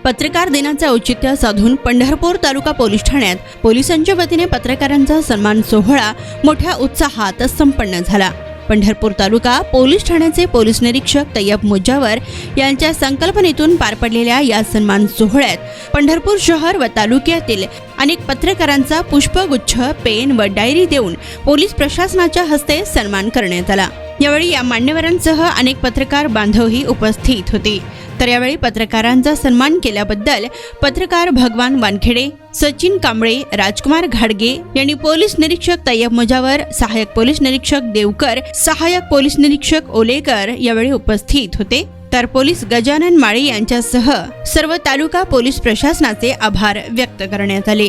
पत्रकार दिनाचे औचित्य साधून पंढरपूर तालुका पोलीस ठाण्यात पोलिसांच्या वतीने पत्रकारांचा सन्मान सोहळा मोठ्या उत्साहात संपन्न झाला। पंढरपूर तालुका पोलीस ठाण्याचे पोलीस निरीक्षक तैयब मुजावर यांच्या संकल्पनेतून पार पडलेल्या या सन्मान सोहळ्यात पंढरपूर शहर व तालुक्यातील अनेक पत्रकारांचा पुष्पगुच्छ, पेन व डायरी देऊन पोलीस प्रशासनाच्या हस्ते सन्मान करण्यात आला। यावेळी या मान्यवरांसह अनेक पत्रकार बांधवही उपस्थित होते। तर यावेळी पत्रकारांचा सन्मान केल्याबद्दल पत्रकार भगवान वानखेडे, सचिन कांबळे, राजकुमार घाडगे यांनी पोलीस निरीक्षक तैयब मुजावर, सहाय्यक पोलीस निरीक्षक देवकर, सहाय्यक पोलीस निरीक्षक ओलेकर यावेळी उपस्थित होते। तर पोलीस गजानन माळी यांच्यासह सर्व तालुका पोलीस प्रशासनाचे आभार व्यक्त करण्यात आले।